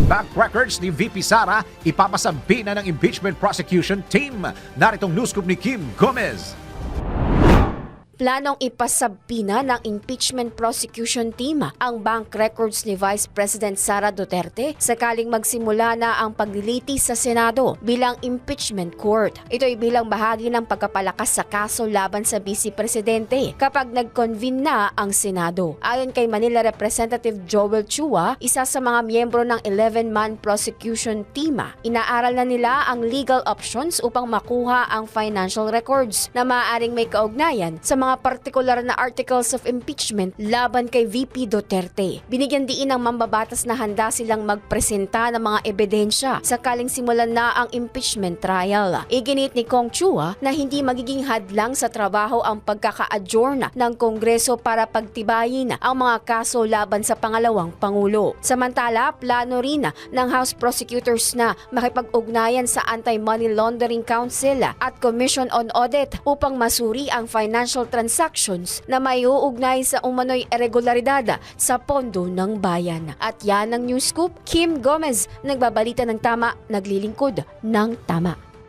bank records ni VP Sara ipapasampi na ng impeachment prosecution team. Naritong news scoop ni Kim Gomez. Planong ipasabina ng impeachment prosecution team ang bank records ni Vice President Sara Duterte sakaling magsimula na ang paglilitis sa Senado bilang impeachment court. Ito ay bilang bahagi ng pagkapalakas sa kaso laban sa Vice Presidente kapag nag-convene na ang Senado. Ayon kay Manila Representative Joel Chua, isa sa mga miyembro ng 11-man prosecution team, inaaral na nila ang legal options upang makuha ang financial records na maaaring may kaugnayan sa mga partikular na articles of impeachment laban kay VP Duterte. Binigyan diin ng mambabatas na handa silang magpresenta ng mga ebidensya sakaling simulan na ang impeachment trial. Iginit ni Kong Chua na hindi magiging hadlang sa trabaho ang pagkaka-adjourn ng Kongreso para pagtibayin ang mga kaso laban sa pangalawang Pangulo. Samantala, plano rin ng House Prosecutors na makipag-ugnayan sa Anti-Money Laundering Council at Commission on Audit upang masuri ang financial transactions na may uugnay sa umano'y irregularidad sa pondo ng bayan. At yan ang news scoop. Kim Gomez, nagbabalita ng tama, naglilingkod ng tama.